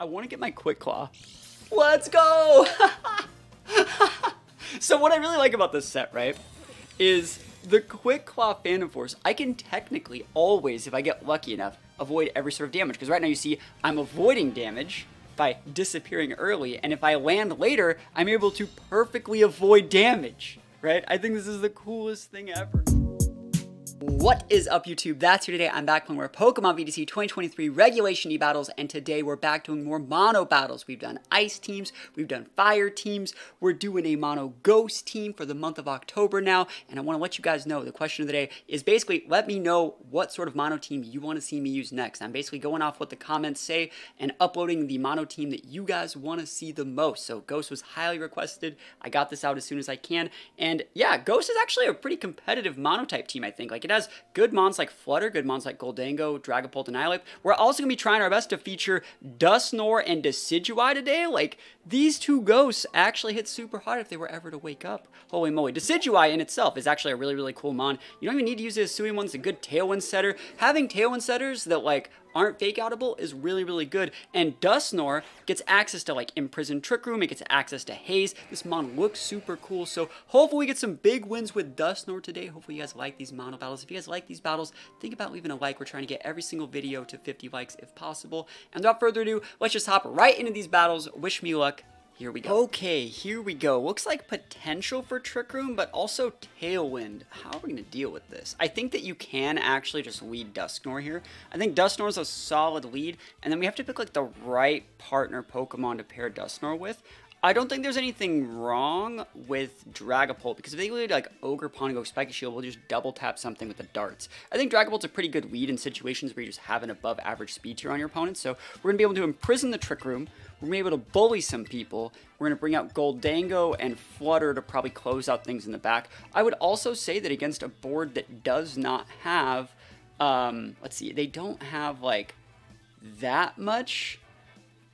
I want to get my Quick Claw. Let's go! So what I really like about this set, right, is the Quick Claw Phantom Force. I can technically always, if I get lucky enough, avoid every sort of damage. Because right now you see I'm avoiding damage by disappearing early. And if I land later, I'm able to perfectly avoid damage, right? I think this is the coolest thing ever. What is up, YouTube? That's here today. I'm back playing more Pokemon VGC 2023 Regulation E battles, and today we're back doing more mono battles. We've done ice teams, we've done fire teams, we're doing a mono ghost team for the month of October now, and I want to let you guys know, the question of the day is basically, let me know what sort of mono team you want to see me use next. I'm basically going off what the comments say and uploading the mono team that you guys want to see the most. So Ghost was highly requested. I got this out as soon as I can, and yeah, Ghost is actually a pretty competitive mono type team, I think. Like, it has good mons like Flutter, good mons like Goldango, Dragapult, and Annihilape. We're also going to be trying our best to feature Dusknoir and Decidueye today. Like, these two ghosts actually hit super hard if they were ever to wake up. Holy moly. Decidueye in itself is actually a really, really cool mon. You don't even need to use the Hisuian one. It's a good Tailwind setter. Having Tailwind setters that, like, aren't fake outable is really, really good. And Dusknoir gets access to, like, Imprisoned Trick Room. It gets access to Haze. This mon looks super cool. So hopefully we get some big wins with Dusknoir today. Hopefully you guys like these mono battles. If you guys like these battles, think about leaving a like. We're trying to get every single video to 50 likes if possible. And without further ado, let's just hop right into these battles. Wish me luck. Here we go. Okay, here we go. Looks like potential for Trick Room, but also Tailwind. How are we going to deal with this? I think that you can actually just lead Dusknoir here. I think Dusknoir is a solid lead, and then we have to pick like the right partner Pokemon to pair Dusknoir with. I don't think there's anything wrong with Dragapult, because if they lead like Ogre, Pongo, Spiky Shield, we'll just double tap something with the darts. I think Dragapult's a pretty good lead in situations where you just have an above average speed tier on your opponent, so we're going to be able to imprison the Trick Room. We're going to be able to bully some people. We're going to bring out Goldango and Flutter to probably close out things in the back. I would also say that against a board that does not have, let's see, they don't have like that much.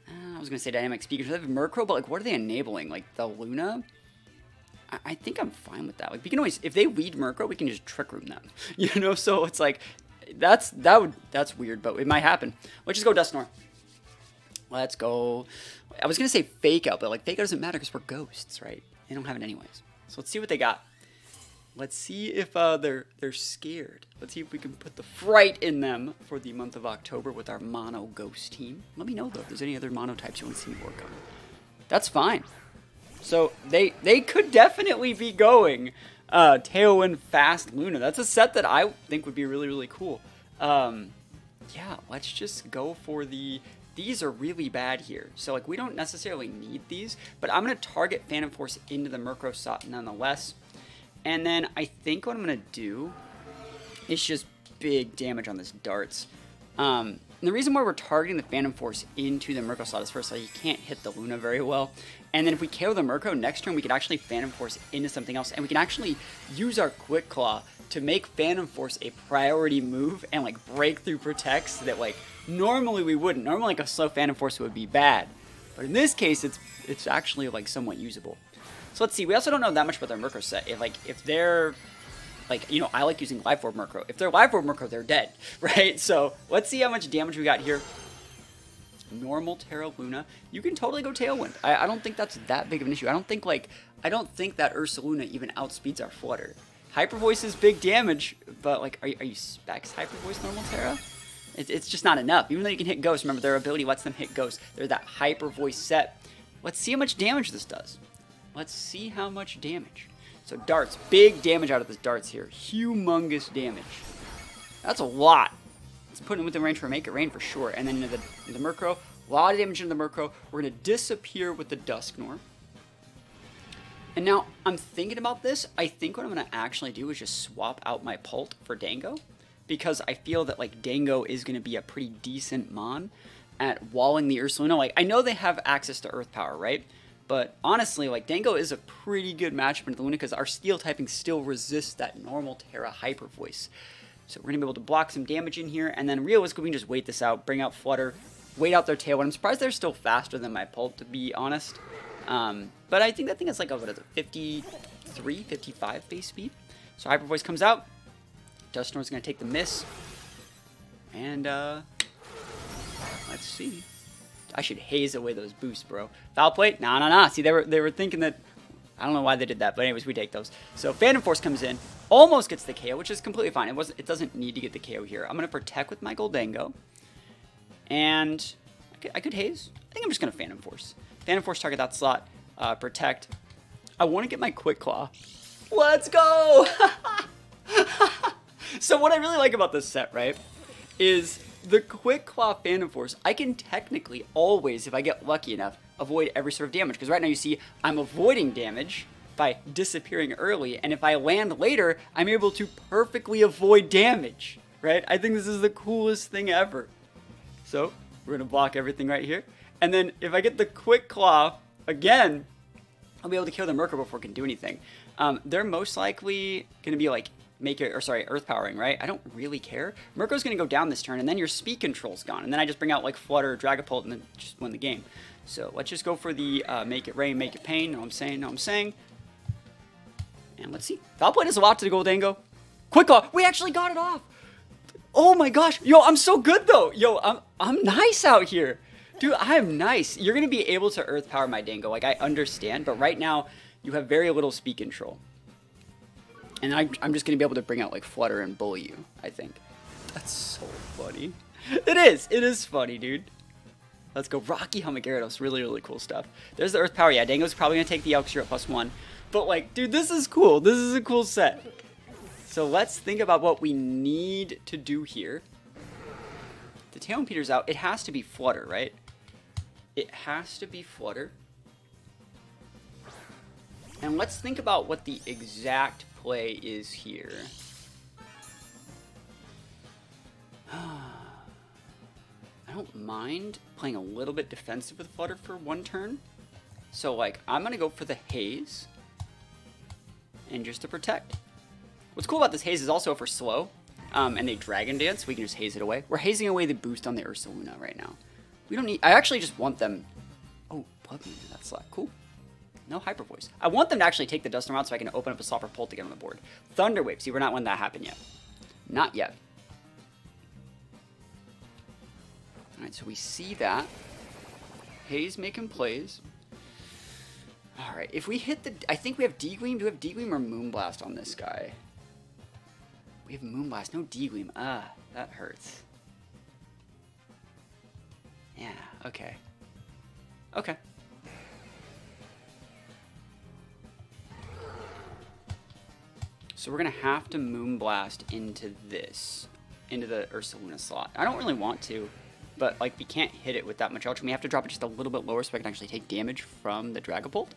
I was going to say dynamic speakers. They have Murkrow, but like, what are they enabling? Like the Luna? I think I'm fine with that. Like, we can always, if they lead Murkrow, we can just Trick Room them. You know, so it's like, that's weird, but it might happen. Let's just go Dusknoir. Let's go. I was going to say Fake Out, but like Fake Out doesn't matter because we're ghosts, right? They don't have it anyways. So let's see what they got. Let's see if they're scared. Let's see if we can put the fright in them for the month of October with our mono ghost team. Let me know though if there's any other mono types you want to see me work on. That's fine. So they could definitely be going Tailwind Fast Luna. That's a set that I think would be really, really cool. Yeah, let's just go for the... These are really bad here. So, like, we don't necessarily need these, but I'm going to target Phantom Force into the Murkrow slot nonetheless. And then I think what I'm going to do is just big damage on this darts. And the reason why we're targeting the Phantom Force into the Murkrow slot is first, like, you can't hit the Luna very well. And then if we KO the Murkrow next turn, we can actually Phantom Force into something else. And we can actually use our Quick Claw to make Phantom Force a priority move and, like, Breakthrough protects that, like, normally we wouldn't. Normally, like, a slow Phantom Force would be bad. But in this case, it's actually, like, somewhat usable. So let's see. We also don't know that much about their Murkrow set. If they're, like, you know, I like using Life Orb Murkrow. If they're Life Orb Murkrow, they're dead, right? So let's see how much damage we got here. Normal Terra Luna. You can totally go Tailwind. I don't think that's that big of an issue. I don't think that Ursaluna even outspeeds our Flutter. Hyper Voice is big damage, but like, are you Specs Hyper Voice Normal Terra? It's just not enough. Even though you can hit Ghost, remember their ability lets them hit Ghost. They're that Hyper Voice set. Let's see how much damage this does. Let's see how much damage. So darts, big damage out of this darts here. Humongous damage. That's a lot. Let's put it within range for Make It Rain for sure. And then into the Murkrow, a lot of damage into the Murkrow. We're going to disappear with the Dusknoir. And now, I'm thinking about this. I think what I'm going to actually do is just swap out my Pult for Dango. Because I feel that, like, Dango is going to be a pretty decent mon at walling the Ursaluna. Like, I know they have access to Earth Power, right? But honestly, like, Dango is a pretty good matchup into the Luna because our Steel typing still resists that normal Terra Hyper Voice. So we're going to be able to block some damage in here. And then realistically, we can just wait this out, bring out Flutter, wait out their Tailwind. I'm surprised they're still faster than my Pult, to be honest. But I think that thing is like, what is it, 53, 55 base speed. So Hyper Voice comes out. Dusknoir's going to take the miss. And let's see. I should haze away those boosts, bro. Foul play? Nah. See, they were thinking that. I don't know why they did that, but anyways, we take those. So Phantom Force comes in, almost gets the KO, which is completely fine. It doesn't need to get the KO here. I'm gonna protect with my Goldango, and I could haze. I think I'm just gonna Phantom Force. Phantom Force target that slot. Protect. I want to get my Quick Claw. Let's go! So what I really like about this set, right, is the Quick Claw Phantom Force. I can technically always, if I get lucky enough, avoid every sort of damage. Because right now you see I'm avoiding damage by disappearing early. And if I land later, I'm able to perfectly avoid damage, right? I think this is the coolest thing ever. So we're going to block everything right here. And then if I get the Quick Claw again, I'll be able to kill the Murkrow before it can do anything. They're most likely going to be like Earth Powering, right? I don't really care. Murkrow's going to go down this turn, and then your speed control's gone. And then I just bring out like Flutter or Dragapult and then just win the game. So let's just go for the Make It Rain, Make It Pain. Know what I'm saying? And let's see. Foul Play does a lot to the Goldango. Quick Claw. We actually got it off. Oh my gosh. Yo, I'm so good though. Yo, I'm nice out here. Dude, I'm nice. You're going to be able to Earth Power my Dango. Like, I understand. But right now, you have very little speed control. And I'm just going to be able to bring out, like, Flutter and bully you, I think. That's so funny. It is. It is funny, dude. Let's go. Rocky Helmet Gyarados. Really, really cool stuff. There's the Earth Power. Yeah, Dango's probably going to take the Elixir at +1. But, like, dude, this is cool. This is a cool set. So let's think about what we need to do here. The Tail Impeder's out. It has to be Flutter, right? It has to be Flutter. And let's think about what the exact play is here. I don't mind playing a little bit defensive with Flutter for one turn. So, like, I'm going to go for the Haze. And just to protect. What's cool about this Haze is also if we're slow, and they Dragon Dance, we can just haze it away. We're hazing away the boost on the Ursaluna right now. We don't need... I actually just want them... Oh, Blood Moon in that slot. Cool. No Hyper Voice. I want them to actually take the Duster out so I can open up a slot for Pult to get on the board. Thunder Wave. See, we're not letting that happen yet. Not yet. Alright, so we see that. Haze making plays. Alright, if we hit the... I think we have D-Gleam. Do we have D-Gleam or Moonblast on this guy? We have Moonblast, no D-Gleam. Ah, that hurts. Yeah, okay. Okay. So we're going to have to Moonblast into this. Into the Ursaluna slot. I don't really want to, but like we can't hit it with that much Ultra. We have to drop it just a little bit lower so I can actually take damage from the Dragapult.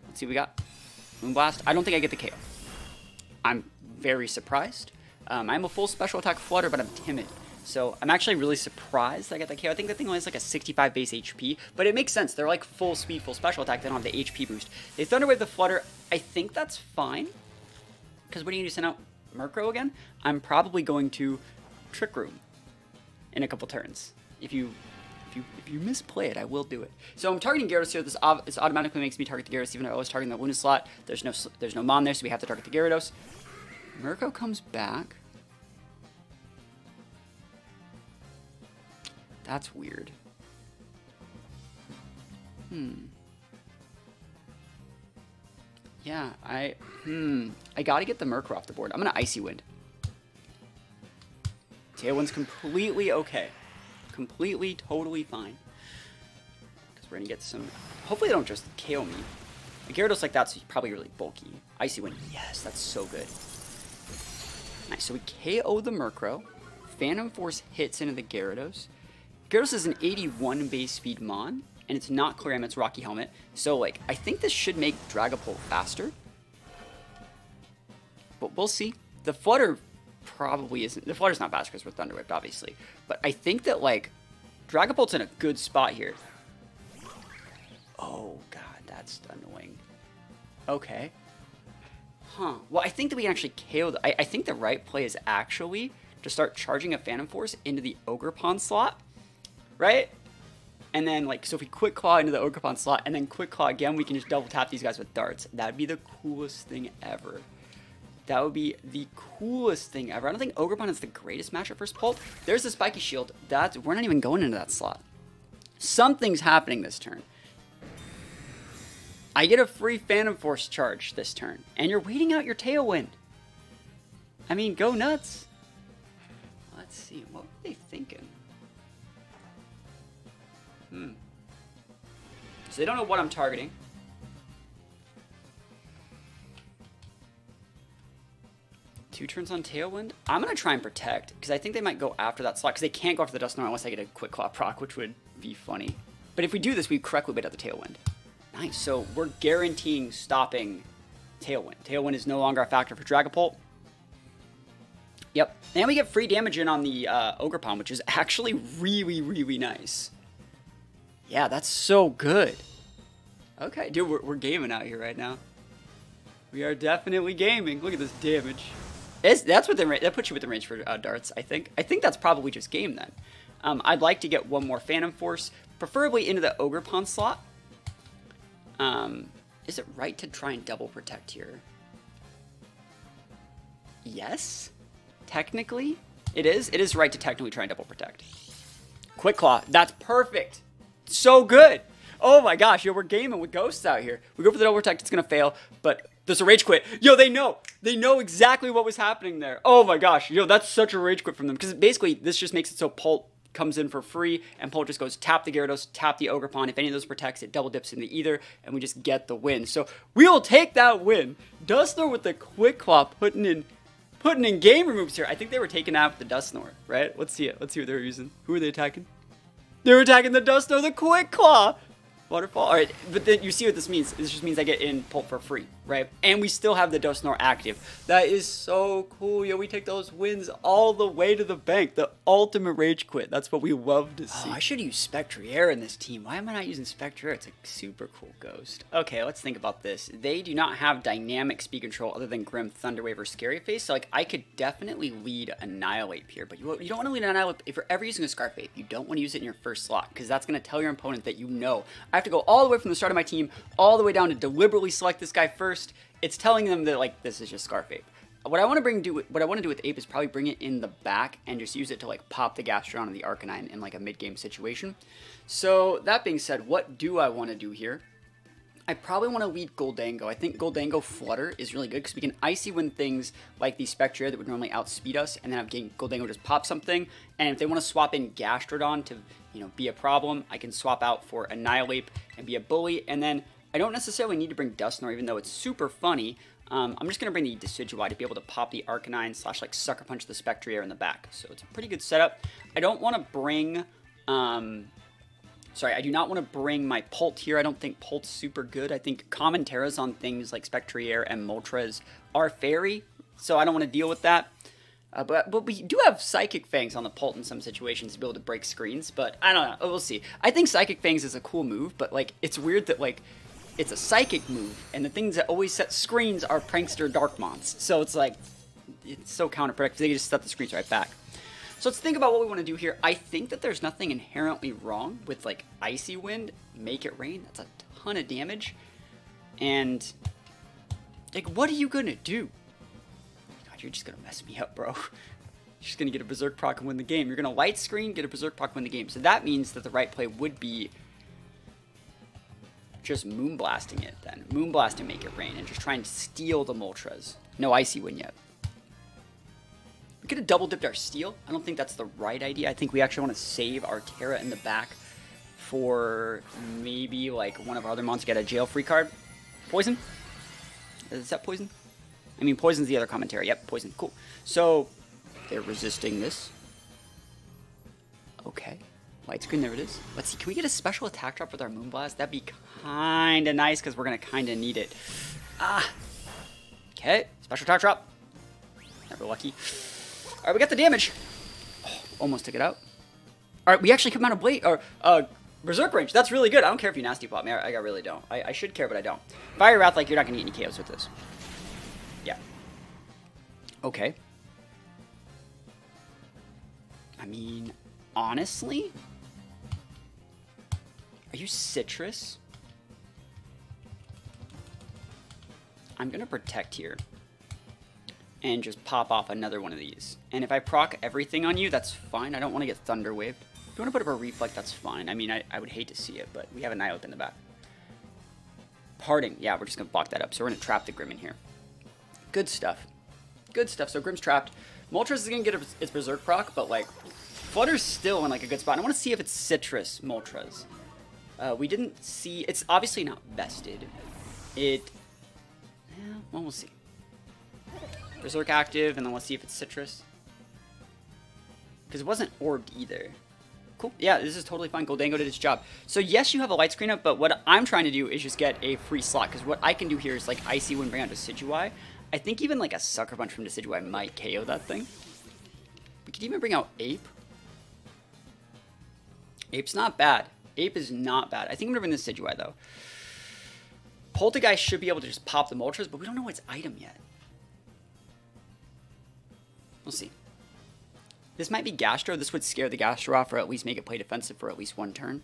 Let's see what we got. Moonblast. I don't think I get the KO. I'm very surprised. I'm a full special attack Flutter, but I'm timid. So I'm actually really surprised that I got the KO. I think the thing only has like a 65 base HP, but it makes sense. They're like full speed, full special attack. They don't have the HP boost. They Thunder Wave the Flutter. I think that's fine. Because what do you need to send out Murkrow again? I'm probably going to Trick Room in a couple turns. If you misplay it, I will do it. So I'm targeting Gyarados here. This automatically makes me target the Gyarados, even though I was targeting the Luna slot. There's no Mon there, so we have to target the Gyarados. Murkrow comes back. That's weird. Yeah, I gotta get the Murkrow off the board. I'm gonna Icy Wind. Tailwind's completely okay. Completely, totally fine. Because we're gonna get some... Hopefully they don't just KO me. A Gyarados like that's probably really bulky. Icy Wind, yes, that's so good. Nice, so we KO the Murkrow. Phantom Force hits into the Gyarados. Gyarados is an 81 base speed Mon, and it's not Clear it's Rocky Helmet. So, like, I think this should make Dragapult faster. But we'll see. The Flutter probably isn't. The Flutter's not fast because we're Thunder Whipped, obviously. But I think that, like, Dragapult's in a good spot here. Oh, God, that's annoying. Okay. Huh. Well, I think that we can actually KO the... I think the right play is actually to start charging a Phantom Force into the Ogerpon slot. Right? And then, like, so if we Quick Claw into the Ogerpon slot and then Quick Claw again, we can just double tap these guys with darts. That'd be the coolest thing ever. That would be the coolest thing ever. I don't think Ogerpon is the greatest matchup for Pult. There's the Spiky Shield. We're not even going into that slot. Something's happening this turn. I get a free Phantom Force charge this turn, and you're waiting out your Tailwind. I mean, go nuts. Let's see, what were they thinking? So they don't know what I'm targeting. Two turns on Tailwind. I'm going to try and protect, because I think they might go after that slot, because they can't go after the Dusknoir unless I get a Quick Claw proc, which would be funny. But if we do this, we correctly wait out the Tailwind. Nice, so we're guaranteeing stopping Tailwind. Tailwind is no longer a factor for Dragapult. Yep, and we get free damage in on the Ogerpon, which is actually really, really nice. Yeah, that's so good. Okay, dude, we're gaming out here right now. We are definitely gaming. Look at this damage. That's what that puts you within range for darts, I think. I think that's probably just game then. I'd like to get one more Phantom Force, preferably into the Ogerpon slot. Is it right to try and double protect here? Yes, technically it is. It is right to technically try and double protect. Quick Claw, that's perfect. So good. Oh my gosh, yo, we're gaming with ghosts out here. We go for the double protect, it's gonna fail, but there's a rage quit. Yo, they know exactly what was happening there. Oh my gosh, yo, that's such a rage quit from them, because basically this just makes it so Pult comes in for free, and Pult just goes tap the Gyarados, tap the Ogerpon. If any of those protects, it double dips into either, and we just get the win. So we will take that win. Dusknoir with the Quick Claw putting in game removes here. I think they were taking out the Dusknoir, right? Let's see it. Let's see what they were using. Who are they attacking? They were attacking the Dusknoir, the Quick Claw. Waterfall. All right, but then you see what this means. This just means I get in Pult for free, right? And we still have the Dusknoir active. That is so cool. Yo, we take those wins all the way to the bank. The ultimate rage quit. That's what we love to see. Oh, I should use Spectrier in this team. Why am I not using Spectrier? It's a super cool ghost. Okay, let's think about this. They do not have dynamic speed control other than Grim, Thunderwave, or Scary Face. So, like, I could definitely lead Annihilate here, but you don't want to lead Annihilate if you're ever using a Scarf Vape. You don't want to use it in your first slot, because that's going to tell your opponent that you know. I have to go all the way from the start of my team all the way down to deliberately select this guy first. It's telling them that, like, this is just Scarf Ape. What I want to do with Ape is probably bring it in the back and just use it to, like, pop the Gastrodon and the Arcanine in, like, a mid-game situation. So that being said, what do I want to do here? I probably want to lead Goldango. I think Goldango Flutter is really good because we can Icy Wind things like the Spectrier that would normally outspeed us, and then have Goldango just pop something. And if they want to swap in Gastrodon to, you know, be a problem, I can swap out for Annihilate and be a bully. And then I don't necessarily need to bring Dusknoir, even though it's super funny. I'm just going to bring the Decidueye to be able to pop the Arcanine / like Sucker Punch the Spectrier in the back. So it's a pretty good setup. I don't want to bring... Sorry, I do not want to bring my Pult here. I don't think Pult's super good. I think Common Terras on things like Spectrier and Moltres are fairy, so I don't want to deal with that. But we do have Psychic Fangs on the Pult in some situations to be able to break screens, but I don't know. We'll see. I think Psychic Fangs is a cool move, but, like, it's weird that, like, it's a Psychic move, and the things that always set screens are Prankster Darkmons. So it's, like, it's so counterproductive. They can just set the screens right back. So let's think about what we want to do here. I think that there's nothing inherently wrong with, like, Icy Wind, Make It Rain. That's a ton of damage. And, like, what are you going to do? God, you're just going to mess me up, bro. You're just going to get a Berserk proc and win the game. You're going to Light Screen, get a Berserk proc, win the game. So that means that the right play would be just Moonblasting it then. Moonblast and Make It Rain and just try and steal the Moltres. No Icy Wind yet. We could have double dipped our Steel. I don't think that's the right idea. I think we actually want to save our Terra in the back for maybe, like, one of our other mons to get a jail free card. Poison? Is that poison? I mean, poison's the other commentary. Yep, poison. Cool. So they're resisting this. Okay. Light Screen, there it is. Let's see. Can we get a special attack drop with our Moonblast? That'd be kind of nice because we're going to kind of need it. Ah. Okay. Special attack drop. Never lucky. All right, we got the damage. Oh, almost took it out. All right, we actually come out of Blade or Berserk range. That's really good. I don't care if you nasty plot me. I really don't. I should care, but I don't. Fire Wrath, like, you're not gonna get any KOs with this. Yeah. Okay. I mean, honestly, are you Citrus? I'm gonna protect here and just pop off another one of these. And if I proc everything on you, that's fine. I don't want to get Thunder Wave. If you want to put up a Reflect, that's fine. I mean, I would hate to see it, but we have Annihilate in the back. Parting. Yeah, we're just going to block that up. So we're going to trap the Grim in here. Good stuff. Good stuff. So Grim's trapped. Moltres is going to get its Berserk proc, but, like, Flutter's still in, like, a good spot. I want to see if it's Citrus Moltres. We didn't see... It's obviously not vested. Well, we'll see. Berserk active, and then let's see if it's Citrus. Because it wasn't orbed either. Cool. Yeah, this is totally fine. Goldango did its job. So yes, you have a light screen up, but what I'm trying to do is just get a free slot. Because what I can do here is like Icy Wind, bring out Decidueye. I think even like a Sucker Punch from Decidueye might KO that thing. We could even bring out Ape. Ape's not bad. Ape is not bad. I think I'm going to bring the Decidueye though. Poltergeist should be able to just pop the Moltres, but we don't know its item yet. We'll see. This might be Gastro. This would scare the Gastro off, or at least make it play defensive for at least one turn.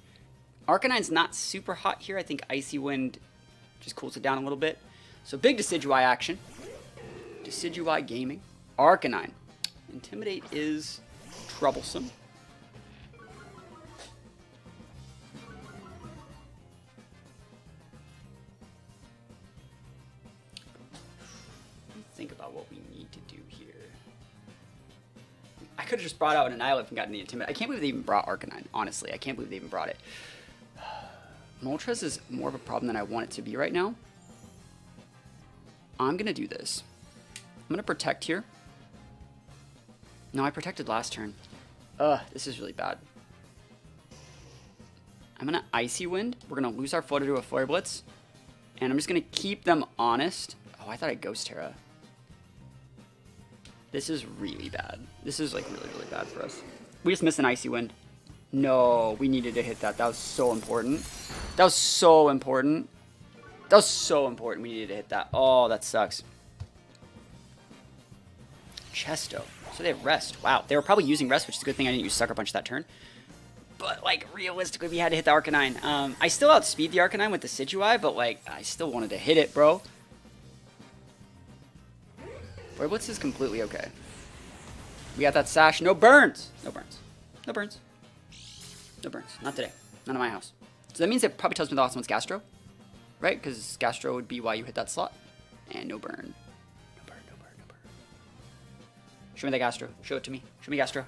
Arcanine's not super hot here. I think Icy Wind just cools it down a little bit. So big Decidueye action. Decidueye gaming. Arcanine. Intimidate is troublesome. Think about what we need to do here. I could have just brought out an Annihilate and gotten the Intimidate. I can't believe they even brought Arcanine, honestly. I can't believe they even brought it. Moltres is more of a problem than I want it to be right now. I'm going to do this. I'm going to protect here. No, I protected last turn. This is really bad. I'm going to Icy Wind. We're going to lose our Flutter to a Flare Blitz. And I'm just going to keep them honest. Oh, I thought I Ghost Terra. This is really bad. This is like really, really bad for us. We just missed an Icy Wind. No, we needed to hit that. That was so important. That was so important. That was so important. We needed to hit that. Oh, that sucks. Chesto. So they have Rest. Wow. They were probably using Rest, which is a good thing I didn't use Sucker Punch that turn. But, like, realistically, we had to hit the Arcanine. I still outspeed the Arcanine with the Decidueye, but, like, I still wanted to hit it, bro. Flare Blitz is completely okay. We got that Sash. No burns. No burns. No burns. No burns. Not today. Not in my house. So that means it probably tells me the last one's Gastro. Right? Because Gastro would be why you hit that slot. And no burn. No burn, no burn, no burn. Show me that Gastro. Show it to me. Show me Gastro.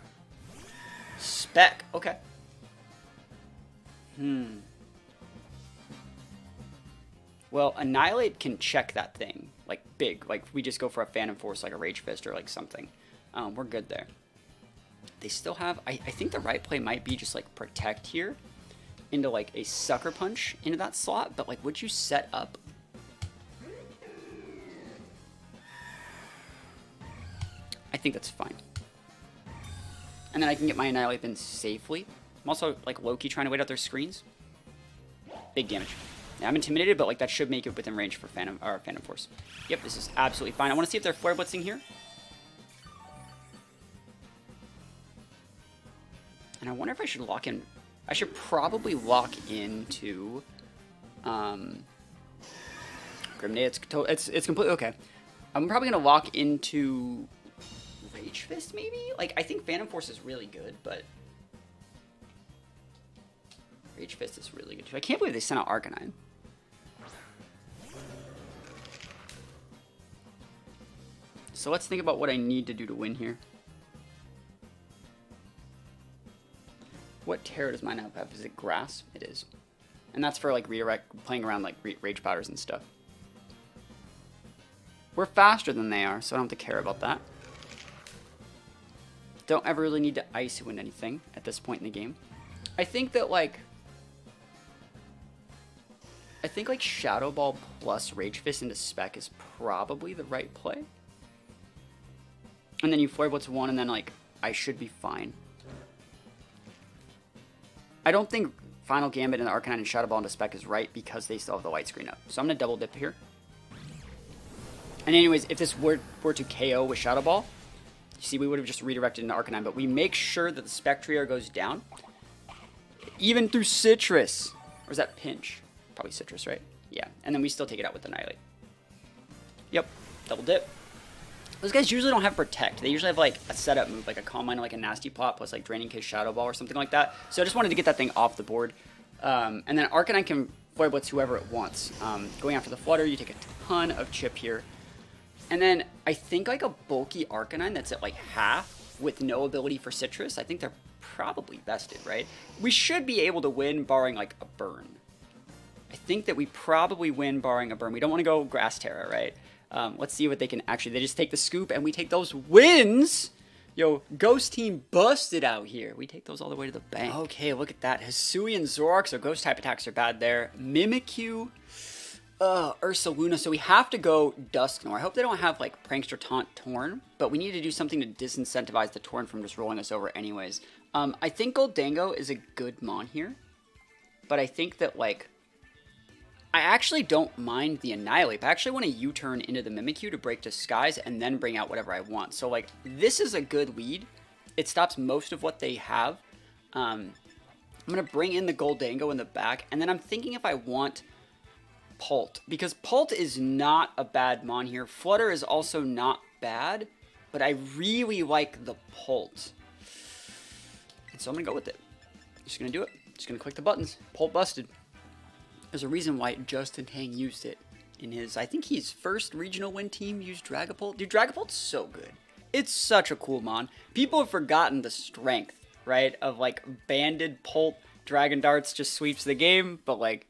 Spec. Okay. Well, Annihilate can check that thing. Like, big. Like, we just go for a Phantom Force, like a Rage Fist or, like, something. We're good there. They still have... I think the right play might be just, like, Protect here into, like, a Sucker Punch into that slot. But, like, would you set up... I think that's fine. And then I can get my Annihilate in safely. I'm also, like, low-key trying to wait out their screens. Big damage. Yeah, I'm intimidated, but, like, that should make it within range for Phantom Force. Yep, this is absolutely fine. I want to see if they're Flare Blitzing here. And I wonder if I should lock in... I should probably lock into... Grimnade. It's completely okay. I'm probably going to lock into... Rage Fist, maybe? Like, I think Phantom Force is really good, but... Rage Fist is really good too. I can't believe they sent out Arcanine. So let's think about what I need to do to win here. What Terror does mine have? Is it Grass? It is. And that's for like redirect, playing around like Rage Powders and stuff. We're faster than they are, so I don't have to care about that. Don't ever really need to Icy Wind anything at this point in the game. I think that like... Shadow Ball plus Rage Fist into Spec is probably the right play. And then you Flare Blitz one, and then, like, I should be fine. I don't think Final Gambit and Arcanine and Shadow Ball into Spec is right because they still have the light screen up. So I'm going to double dip here. And anyways, if this were to KO with Shadow Ball, you see, we would have just redirected into Arcanine, but we make sure that the Spectrier goes down. Even through Citrus. Or is that Pinch? Probably Citrus, right? Yeah. And then we still take it out with Annihilate. Yep. Double dip. Those guys usually don't have Protect. They usually have, like, a setup move, like a Calm Mind or, like, a Nasty Plot plus, like, Draining Kick Shadow Ball or something like that. So I just wanted to get that thing off the board. And then Arcanine can Flare Blitz whoever it wants. Going after the Flutter, you take a ton of chip here. And then I think, like, a bulky Arcanine that's at, like, half with no ability for Citrus, I think they're probably bested, right? We should be able to win barring, like, a burn. I think that we probably win barring a burn. We don't want to go Grass Terra, right? Let's see what they can actually... They just take the scoop and we take those wins! Yo, Ghost Team busted out here. We take those all the way to the bank. Okay, look at that. Hisui and Zoroark, so Ghost type attacks are bad there. Mimikyu, Ursaluna, so we have to go Dusknoir. I hope they don't have, like, Prankster Taunt Torn, but we need to do something to disincentivize the Torn from just rolling us over anyways. I think Goldango is a good mon here, but I think that, like... I actually don't mind the Annihilate. I actually want to U-turn into the Mimikyu to break Disguise and then bring out whatever I want. So, like, this is a good lead. It stops most of what they have. I'm going to bring in the Goldango in the back. And then I'm thinking if I want Pult. Because Pult is not a bad mon here. Flutter is also not bad. But I really like the Pult. And so I'm going to go with it. Just going to do it. Just going to click the buttons. Pult busted. There's a reason why Justin Tang used it in his, I think his first regional win team used Dragapult. Dude, Dragapult's so good. It's such a cool mon. People have forgotten the strength, right, of, like, banded Pult, Dragon Darts just sweeps the game, but, like,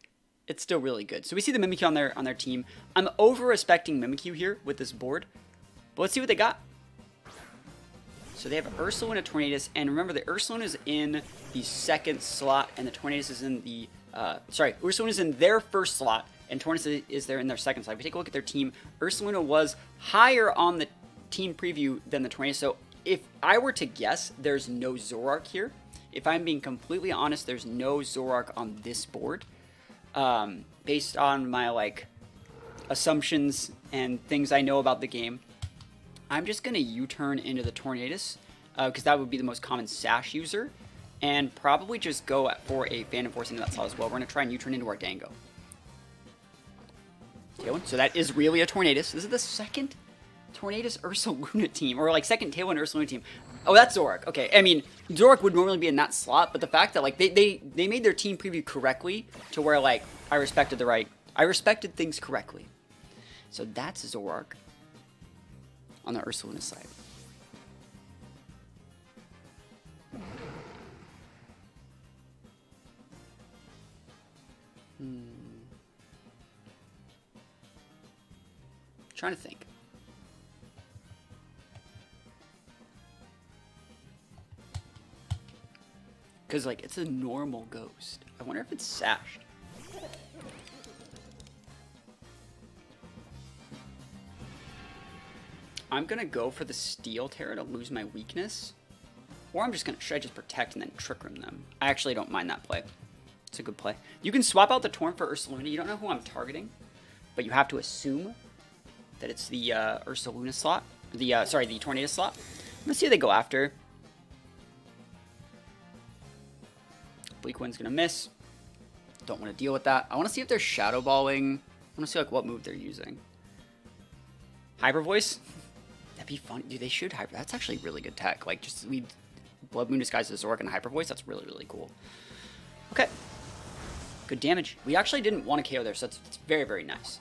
it's still really good. So we see the Mimikyu on their team. I'm over-respecting Mimikyu here with this board, but let's see what they got. So they have Ursaluna and a Tornadus, and remember the Ursaluna is in the second slot, and the Tornadus is in the... Ursaluna is in their first slot, and Tornadus is there in their second slot. If we take a look at their team, Ursaluna was higher on the team preview than the Tornadus, so if I were to guess, there's no Zoroark here. If I'm being completely honest, there's no Zoroark on this board. Based on my, like, assumptions and things I know about the game, I'm just going to U-turn into the Tornadus, because that would be the most common Sash user. And probably just go for a Phantom Force into that slot as well. We're going to try and U-turn into our Dango. Tailwind. So that is really a Tornadus. This is the second Tornadus Ursaluna team. Or, like, second Tailwind Ursaluna team. Oh, that's Zoroark. Okay, I mean, Zoroark would normally be in that slot. But the fact that, like, they made their team preview correctly to where, like, I respected things correctly. So that's Zoroark on the Ursaluna side. Trying to think. Because, like, it's a normal ghost. I wonder if it's sashed. I'm going to go for the Steel Terror to lose my weakness. Or I'm just going to... Should I just Protect and then Trick Room them? I actually don't mind that play. It's a good play. You can swap out the Torn for Ursaluna. You don't know who I'm targeting. But you have to assume that it's the Ursaluna slot. The Tornadus slot. Let's see what they go after. Bleak Wind's going to miss. Don't want to deal with that. I want to see if they're Shadow Balling. I want to see, like, what move they're using. Hyper Voice? That'd be fun. Dude, they should Hyper. That's actually really good tech. Like, just lead Blood Moon Disguise as Zoroark and Hyper Voice. That's really, really cool. Okay. Good damage. We actually didn't want to KO there, so it's very, very nice.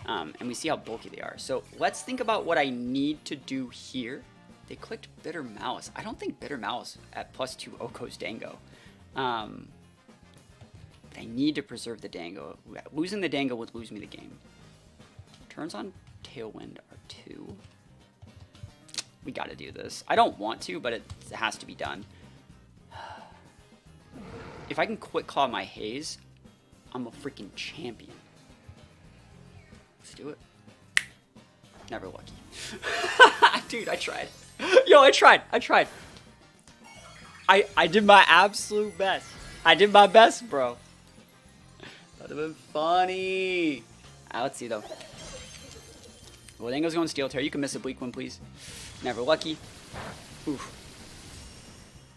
And we see how bulky they are. So let's think about what I need to do here. They clicked Bitter Malice. I don't think Bitter Malice at +2 Oko's Dango. I need to preserve the Dango. Losing the Dango would lose me the game. Turns on Tailwind are 2. We gotta do this. I don't want to, but it has to be done. If I can Quick Claw my Haze, I'm a freaking champion. Let's do it. Never lucky. Dude, I tried. Yo, I tried. I did my absolute best. I did my best, bro. That would have been funny. Let's see, though. Well, Dango's going Steel Terror. You can miss a Bleak One, please. Never lucky. Oof.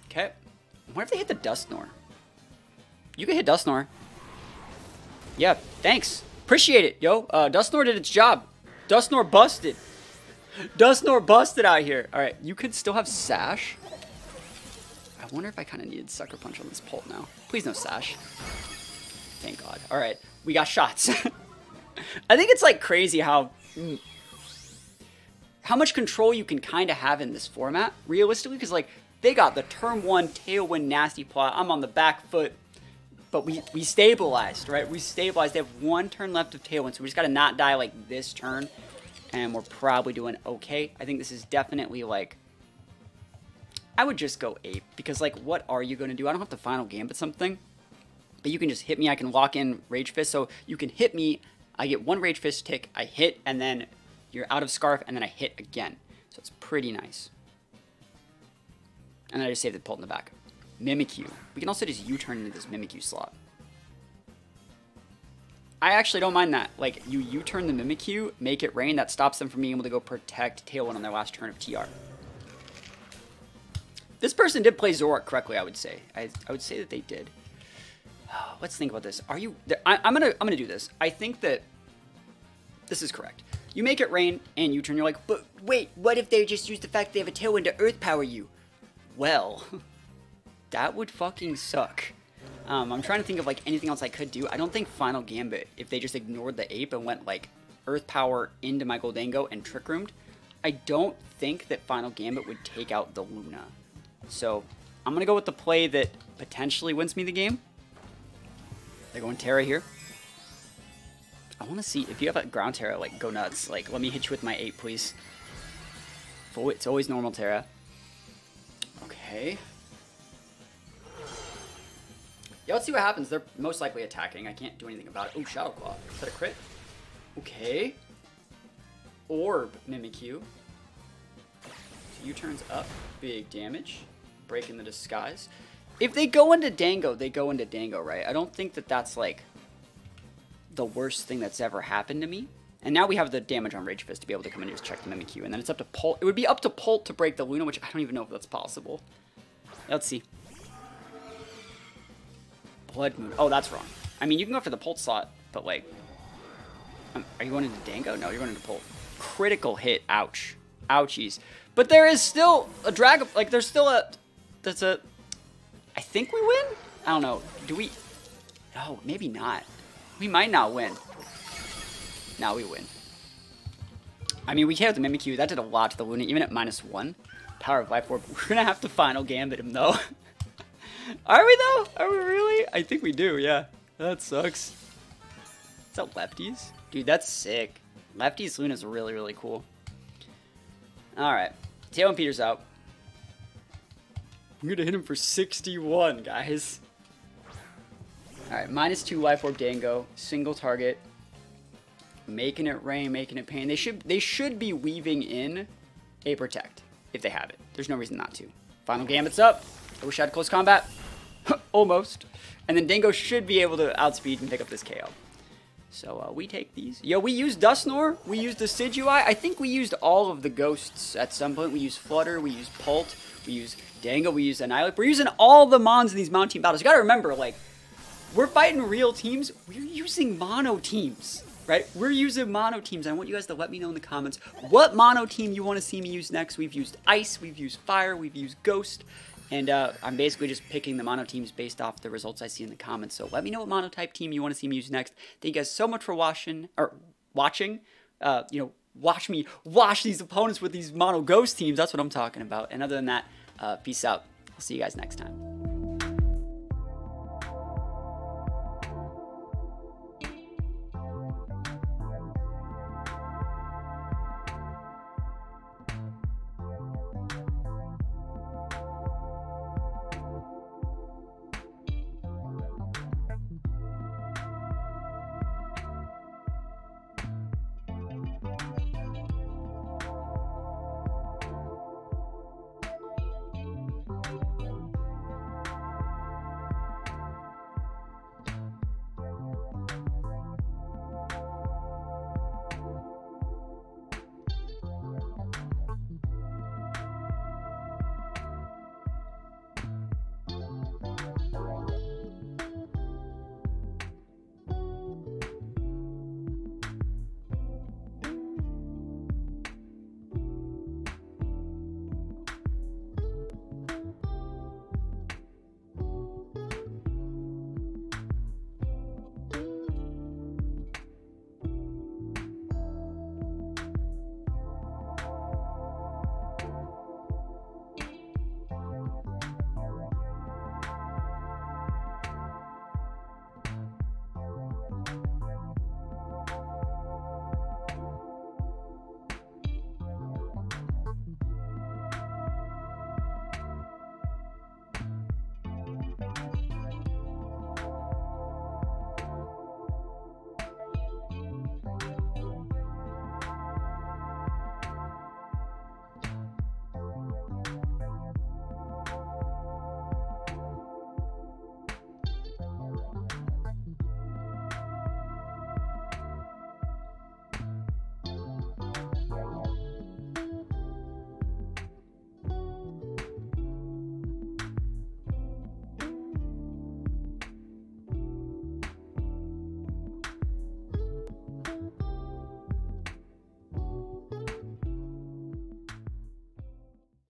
Okay. What if they hit the Dusknoir? You can hit Dusknoir. Yeah, thanks. Appreciate it, yo. Dusknoir did its job. Dusknoir busted. Dustnor busted out here. All right, you could still have Sash. I wonder if I kind of needed Sucker Punch on this Pult now. Please no Sash. Thank God. All right, we got shots. I think it's like crazy how much control you can kind of have in this format, realistically, because like they got the turn 1 Tailwind nasty plot. I'm on the back foot, but we stabilized, right? We stabilized. They have 1 turn left of Tailwind, so we just got to not die like this turn, and we're probably doing okay. I think this is definitely like, I would just go Ape, because like what are you going to do? I don't have to Final Gambit something, but you can just hit me. I can lock in Rage Fist, so you can hit me. I get 1 Rage Fist tick, I hit, and then you're out of Scarf, and then I hit again. So it's pretty nice. And then I just save the Pult in the back. Mimikyu. We can also just U-turn into this Mimikyu slot. I actually don't mind that. Like, you U-turn the Mimikyu, make it rain, that stops them from being able to go protect Tailwind on their last turn of TR. This person did play Zoroark correctly, I would say. I would say that they did. Let's think about this. Are you... I'm gonna do this. I think that this is correct. You make it rain, and you turn, you're like, but wait, what if they just use the fact they have a Tailwind to Earth Power you? Well, that would fucking suck. I'm trying to think of like anything else I could do. I don't think Final Gambit, if they just ignored the Ape and went like Earth Power into my Goldango and Trick Roomed, I don't think that Final Gambit would take out the Luna. So I'm going to go with the play that potentially wins me the game. They're going Terra here. I want to see, if you have a ground Terra, like, go nuts. Like, let me hit you with my 8, please. It's always normal Terra. Okay. Yeah, let's see what happens. They're most likely attacking. I can't do anything about it. Oh, Shadow Claw. Is that a crit? Okay. Orb Mimikyu. So U-turns up. Big damage. Breaking the disguise. If they go into Dango, they go into Dango, right? I don't think that that's, like, the worst thing that's ever happened to me. And now we have the damage on Rage Fist to be able to come in and just check the Mimikyu. And then it's up to Pult. It would be up to Pult to break the Luna, which I don't even know if that's possible. Let's see. Blood Moon. Oh, that's wrong. I mean, you can go for the Pult slot, but like... are you going into Dango? No, you're going into Pult. Critical hit. Ouch. Ouchies. But there is still a drag... Like, there's still a... That's a... I think we win? I don't know. Do we... No, maybe not. We might not win. Now we win. I mean, we KO'd the Mimikyu. That did a lot to the Luna, even at -1. Power of Life Orb. We're going to have to Final Gambit him, though. Are we, though? Are we really? I think we do, yeah. That sucks. Is that lefties? Dude, that's sick. Lefties Luna's really, really cool. Alright. Tailwind Peter's out. I'm going to hit him for 61, guys. Alright, -2 Life Orb Dango. Single target. Making it rain, making it pain. They should be weaving in a Protect if they have it. There's no reason not to. Final Gambit's up. I wish I had close combat. Almost. And then Dango should be able to outspeed and pick up this KO. So we take these. Yo, we used Dustnor. We used Decidueye. I think we used all of the ghosts at some point. We used Flutter. We used Pult. We used Dango. We used Annihilate. We're using all the Mons in these Mono Team battles. You gotta remember, like, we're fighting real teams. We're using mono teams. Right? We're using mono teams. I want you guys to let me know in the comments what mono team you want to see me use next. We've used Ice, we've used Fire, we've used Ghost, and I'm basically just picking the mono teams based off the results I see in the comments. So let me know what mono type team you want to see me use next. Thank you guys so much for watching. You know, watch me wash these opponents with these mono Ghost teams. That's what I'm talking about. And other than that, peace out. I'll see you guys next time.